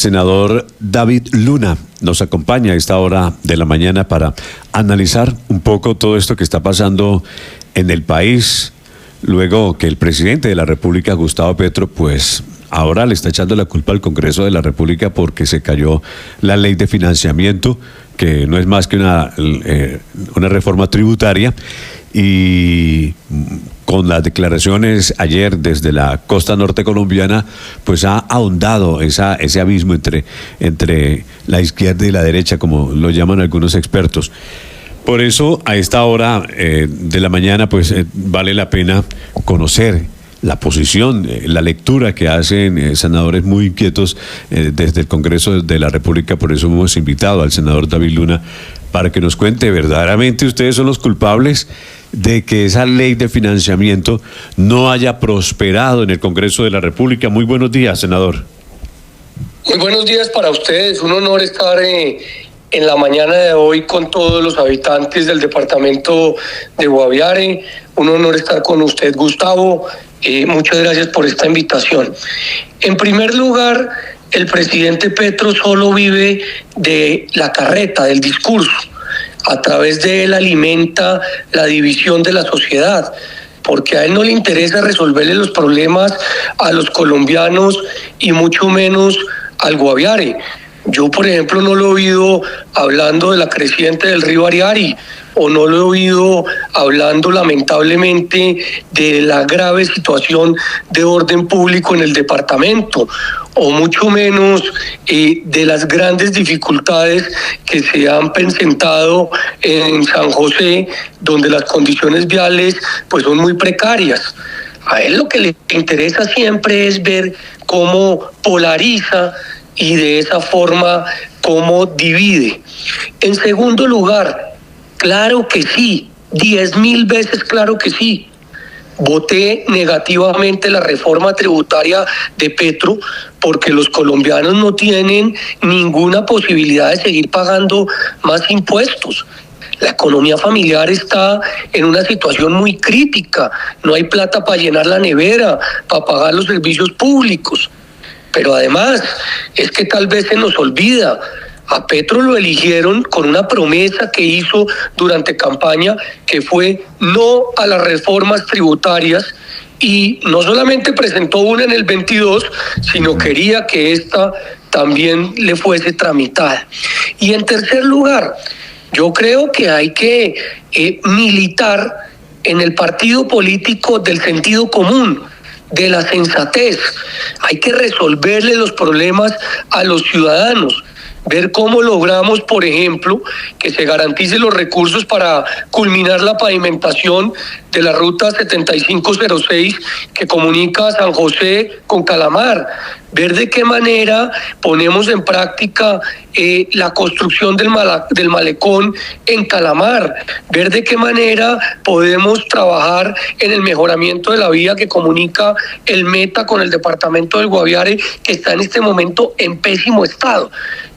Senador David Luna nos acompaña a esta hora de la mañana para analizar un poco todo esto que está pasando en el país, luego que el presidente de la República, Gustavo Petro, pues ahora le está echando la culpa al Congreso de la República porque se cayó la ley de financiamiento, que no es más que una reforma tributaria, y con las declaraciones ayer desde la costa norte colombiana, pues ha ahondado ese abismo entre la izquierda y la derecha, como lo llaman algunos expertos. Por eso, a esta hora de la mañana, pues vale la pena conocer la posición, la lectura que hacen senadores muy inquietos desde el Congreso de la República. Por eso hemos invitado al senador David Luna para que nos cuente, ¿verdaderamente ustedes son los culpables de que esa ley de financiamiento no haya prosperado en el Congreso de la República? Muy buenos días, senador. Muy buenos días para ustedes. Un honor estar en la mañana de hoy con todos los habitantes del departamento de Guaviare. Un honor estar con usted, Gustavo. Muchas gracias por esta invitación. En primer lugar, el presidente Petro solo vive de la carreta, del discurso. A través de él alimenta la división de la sociedad, porque a él no le interesa resolverle los problemas a los colombianos y mucho menos al Guaviare. Yo, por ejemplo, no lo he oído hablando de la creciente del río Ariari, o no lo he oído hablando lamentablemente de la grave situación de orden público en el departamento, o mucho menos de las grandes dificultades que se han presentado en San José, donde las condiciones viales pues son muy precarias. A él lo que le interesa siempre es ver cómo polariza y de esa forma cómo divide. En segundo lugar, claro que sí, 10.000 veces claro que sí. Voté negativamente la reforma tributaria de Petro porque los colombianos no tienen ninguna posibilidad de seguir pagando más impuestos. La economía familiar está en una situación muy crítica. No hay plata para llenar la nevera, para pagar los servicios públicos. Pero además, es que tal vez se nos olvida. A Petro lo eligieron con una promesa que hizo durante campaña, que fue no a las reformas tributarias, y no solamente presentó una en el 22, sino quería que esta también le fuese tramitada. Y en tercer lugar, yo creo que hay que militar en el partido político del sentido común, de la sensatez. Hay que resolverle los problemas a los ciudadanos. Ver cómo logramos, por ejemplo, que se garanticen los recursos para culminar la pavimentación de la ruta 7506 que comunica San José con Calamar. Ver de qué manera ponemos en práctica la construcción del malecón en Calamar. Ver de qué manera podemos trabajar en el mejoramiento de la vía que comunica el Meta con el departamento del Guaviare, que está en este momento en pésimo estado.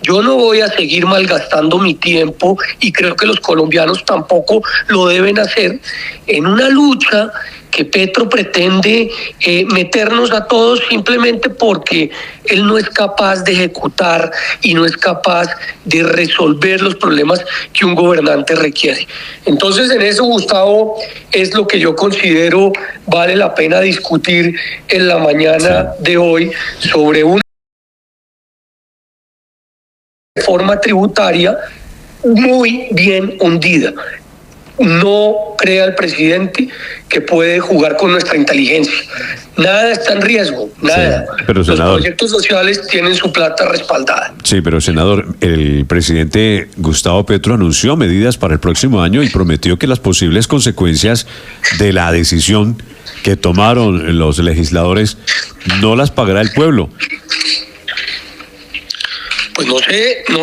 Yo no voy a seguir malgastando mi tiempo, y creo que los colombianos tampoco lo deben hacer, en una lucha que Petro pretende meternos a todos simplemente porque él no es capaz de ejecutar y no es capaz de resolver los problemas que un gobernante requiere. Entonces, en eso, Gustavo, es lo que yo considero vale la pena discutir en la mañana de hoy sobre una reforma tributaria muy bien hundida. No crea el presidente que puede jugar con nuestra inteligencia. Nada está en riesgo, nada. Sí, pero, senador, los proyectos sociales tienen su plata respaldada. Sí, pero senador, el presidente Gustavo Petro anunció medidas para el próximo año y prometió que las posibles consecuencias de la decisión que tomaron los legisladores no las pagará el pueblo. Pues no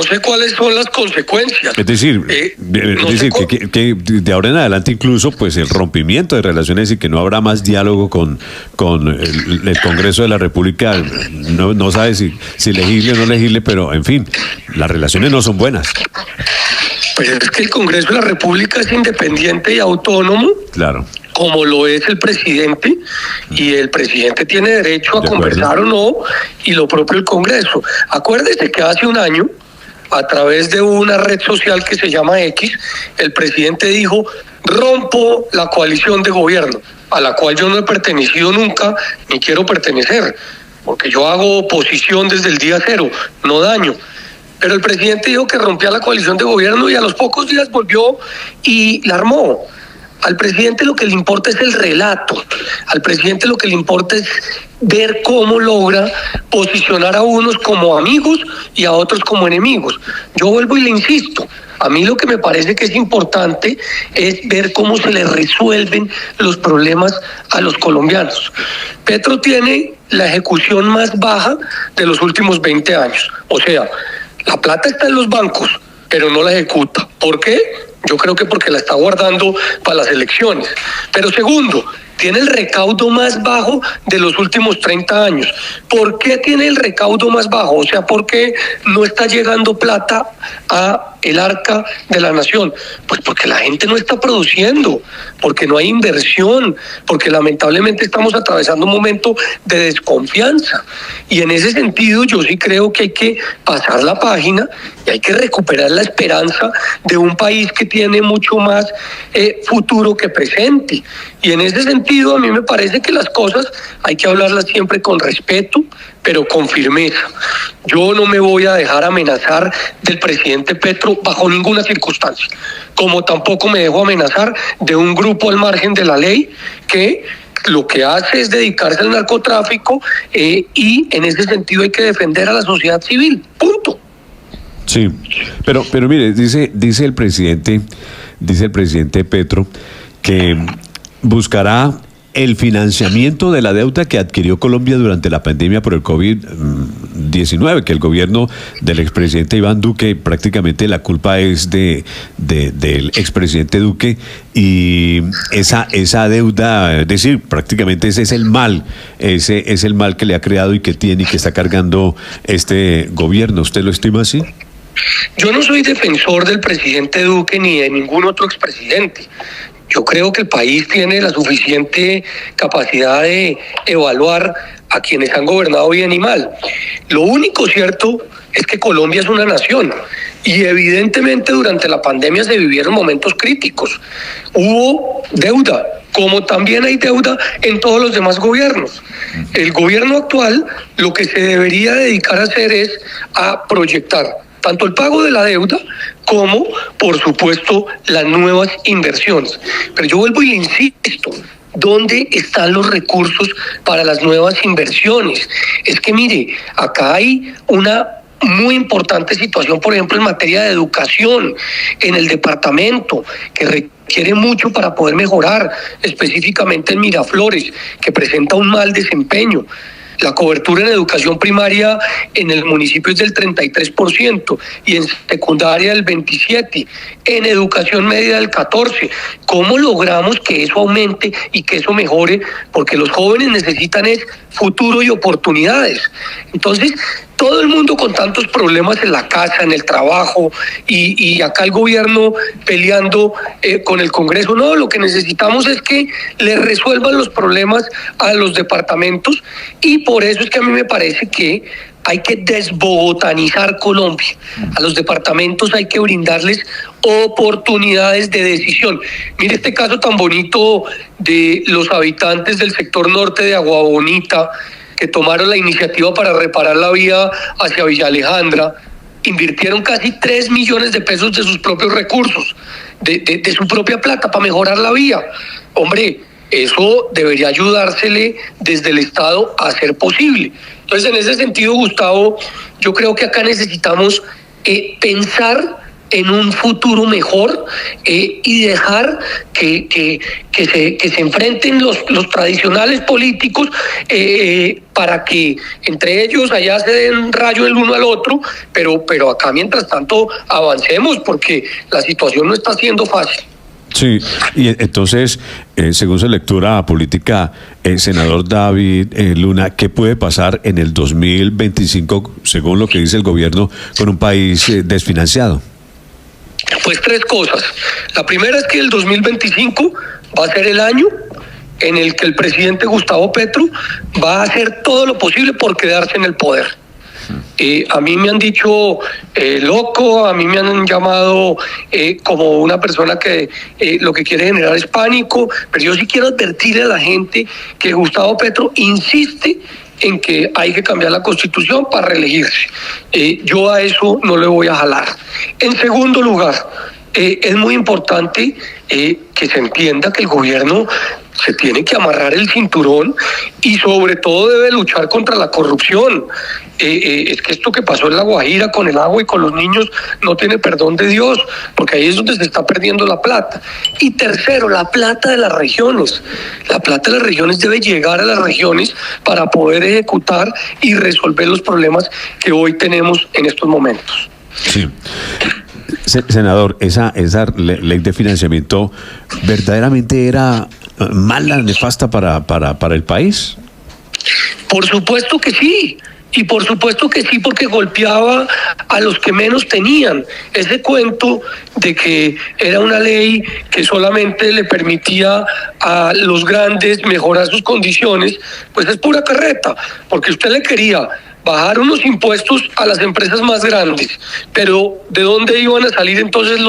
sé cuáles son las consecuencias. Es decir, que de ahora en adelante incluso pues el rompimiento de relaciones y que no habrá más diálogo con el Congreso de la República. No sabe si legisle o no legisle, pero en fin, las relaciones no son buenas. Pues es que el Congreso de la República es independiente y autónomo. Claro. como lo es el presidente, y el presidente tiene derecho a conversar o no, y lo propio el Congreso. Acuérdese que hace un año, a través de una red social que se llama X, el presidente dijo: rompo la coalición de gobierno, a la cual yo no he pertenecido nunca, ni quiero pertenecer, porque yo hago oposición desde el día cero, no daño. Pero el presidente dijo que rompía la coalición de gobierno y a los pocos días volvió y la armó. Al presidente lo que le importa es el relato. Al presidente lo que le importa es ver cómo logra posicionar a unos como amigos y a otros como enemigos. Yo vuelvo y le insisto, a mí lo que me parece que es importante es ver cómo se le resuelven los problemas a los colombianos. Petro tiene la ejecución más baja de los últimos 20 años. O sea, la plata está en los bancos, pero no la ejecuta. ¿Por qué? Yo creo que porque la está guardando para las elecciones. Pero segundo, tiene el recaudo más bajo de los últimos 30 años. ¿Por qué tiene el recaudo más bajo? O sea, ¿por qué no está llegando plata a el arca de la nación? Pues porque la gente no está produciendo, porque no hay inversión, porque lamentablemente estamos atravesando un momento de desconfianza. Y en ese sentido yo sí creo que hay que pasar la página y hay que recuperar la esperanza de un país que tiene mucho más futuro que presente. Y en ese sentido a mí me parece que las cosas hay que hablarlas siempre con respeto, pero con firmeza. Yo no me voy a dejar amenazar del presidente Petro bajo ninguna circunstancia, como tampoco me dejo amenazar de un grupo al margen de la ley que lo que hace es dedicarse al narcotráfico y en ese sentido hay que defender a la sociedad civil, punto. Sí, pero mire, dice el presidente Petro que buscará el financiamiento de la deuda que adquirió Colombia durante la pandemia por el COVID-19, que el gobierno del expresidente Iván Duque, prácticamente la culpa es del expresidente Duque, y esa deuda, es decir, prácticamente ese es el mal que le ha creado y que tiene y que está cargando este gobierno. ¿Usted lo estima así? Yo no soy defensor del presidente Duque ni de ningún otro expresidente. Yo creo que el país tiene la suficiente capacidad de evaluar a quienes han gobernado bien y mal. Lo único cierto es que Colombia es una nación y evidentemente durante la pandemia se vivieron momentos críticos. Hubo deuda, como también hay deuda en todos los demás gobiernos. El gobierno actual lo que se debería dedicar a hacer es a proyectar tanto el pago de la deuda como, por supuesto, las nuevas inversiones. Pero yo vuelvo y le insisto, ¿dónde están los recursos para las nuevas inversiones? Es que mire, acá hay una muy importante situación, por ejemplo, en materia de educación en el departamento, que requiere mucho para poder mejorar, específicamente en Miraflores, que presenta un mal desempeño. La cobertura en educación primaria en el municipio es del 33% y en secundaria del 27%, en educación media del 14%. ¿Cómo logramos que eso aumente y que eso mejore? Porque los jóvenes necesitan es futuro y oportunidades. Entonces, todo el mundo con tantos problemas en la casa, en el trabajo, y acá el gobierno peleando con el Congreso. No, lo que necesitamos es que le resuelvan los problemas a los departamentos, y por eso es que a mí me parece que hay que desbogotanizar Colombia. A los departamentos hay que brindarles oportunidades de decisión. Mire este caso tan bonito de los habitantes del sector norte de Agua Bonita, que tomaron la iniciativa para reparar la vía hacia Villa Alejandra, invirtieron casi 3 millones de pesos de sus propios recursos, de su propia plata para mejorar la vía. Hombre, eso debería ayudársele desde el Estado a ser posible. Entonces, en ese sentido, Gustavo, yo creo que acá necesitamos pensar en un futuro mejor y dejar que se enfrenten los tradicionales políticos para que entre ellos allá se den rayo el uno al otro, pero acá mientras tanto avancemos, porque la situación no está siendo fácil. Sí, y entonces, según su lectura política, senador David Luna, ¿qué puede pasar en el 2025, según lo que dice el gobierno, con un país desfinanciado? Pues 3 cosas. La primera es que el 2025 va a ser el año en el que el presidente Gustavo Petro va a hacer todo lo posible por quedarse en el poder. A mí me han dicho loco, a mí me han llamado como una persona que lo que quiere generar es pánico, pero yo sí quiero advertirle a la gente que Gustavo Petro insiste en que hay que cambiar la Constitución para reelegirse. Yo a eso no le voy a jalar. En segundo lugar, es muy importante que se entienda que el gobierno se tiene que amarrar el cinturón y sobre todo debe luchar contra la corrupción. Es que esto que pasó en La Guajira con el agua y con los niños no tiene perdón de Dios, porque ahí es donde se está perdiendo la plata. Y tercero, la plata de las regiones. La plata de las regiones debe llegar a las regiones para poder ejecutar y resolver los problemas que hoy tenemos en estos momentos. Sí. Senador, esa ley de financiamiento verdaderamente era mala, nefasta para el país. Por supuesto que sí. Y por supuesto que sí, porque golpeaba a los que menos tenían. Ese cuento de que era una ley que solamente le permitía a los grandes mejorar sus condiciones, pues es pura carreta, porque usted le quería bajar unos impuestos a las empresas más grandes, pero ¿de dónde iban a salir entonces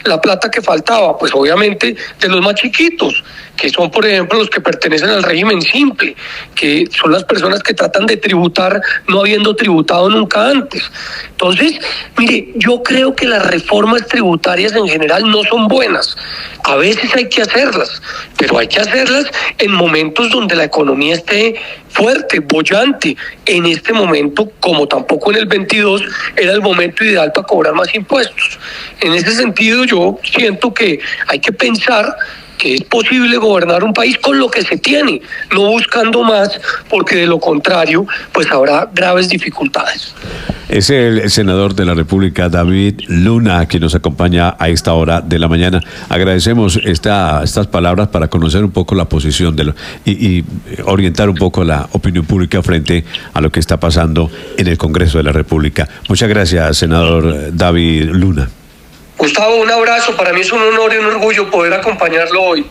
la plata que faltaba? Pues obviamente de los más chiquitos, que son por ejemplo los que pertenecen al régimen simple, que son las personas que tratan de tributar no habiendo tributado nunca antes. Entonces, mire, yo creo que las reformas tributarias en general no son buenas. A veces hay que hacerlas, pero hay que hacerlas en momentos donde la economía esté fuerte, bollante. En este momento, como tampoco en el 22, era el momento ideal para cobrar más impuestos. En ese sentido, yo siento que hay que pensar que es posible gobernar un país con lo que se tiene, no buscando más, porque de lo contrario, pues habrá graves dificultades. Es el senador de la República, David Luna, quien nos acompaña a esta hora de la mañana. Agradecemos estas palabras para conocer un poco la posición y orientar un poco la opinión pública frente a lo que está pasando en el Congreso de la República. Muchas gracias, senador David Luna. Gustavo, un abrazo. Para mí es un honor y un orgullo poder acompañarlo hoy.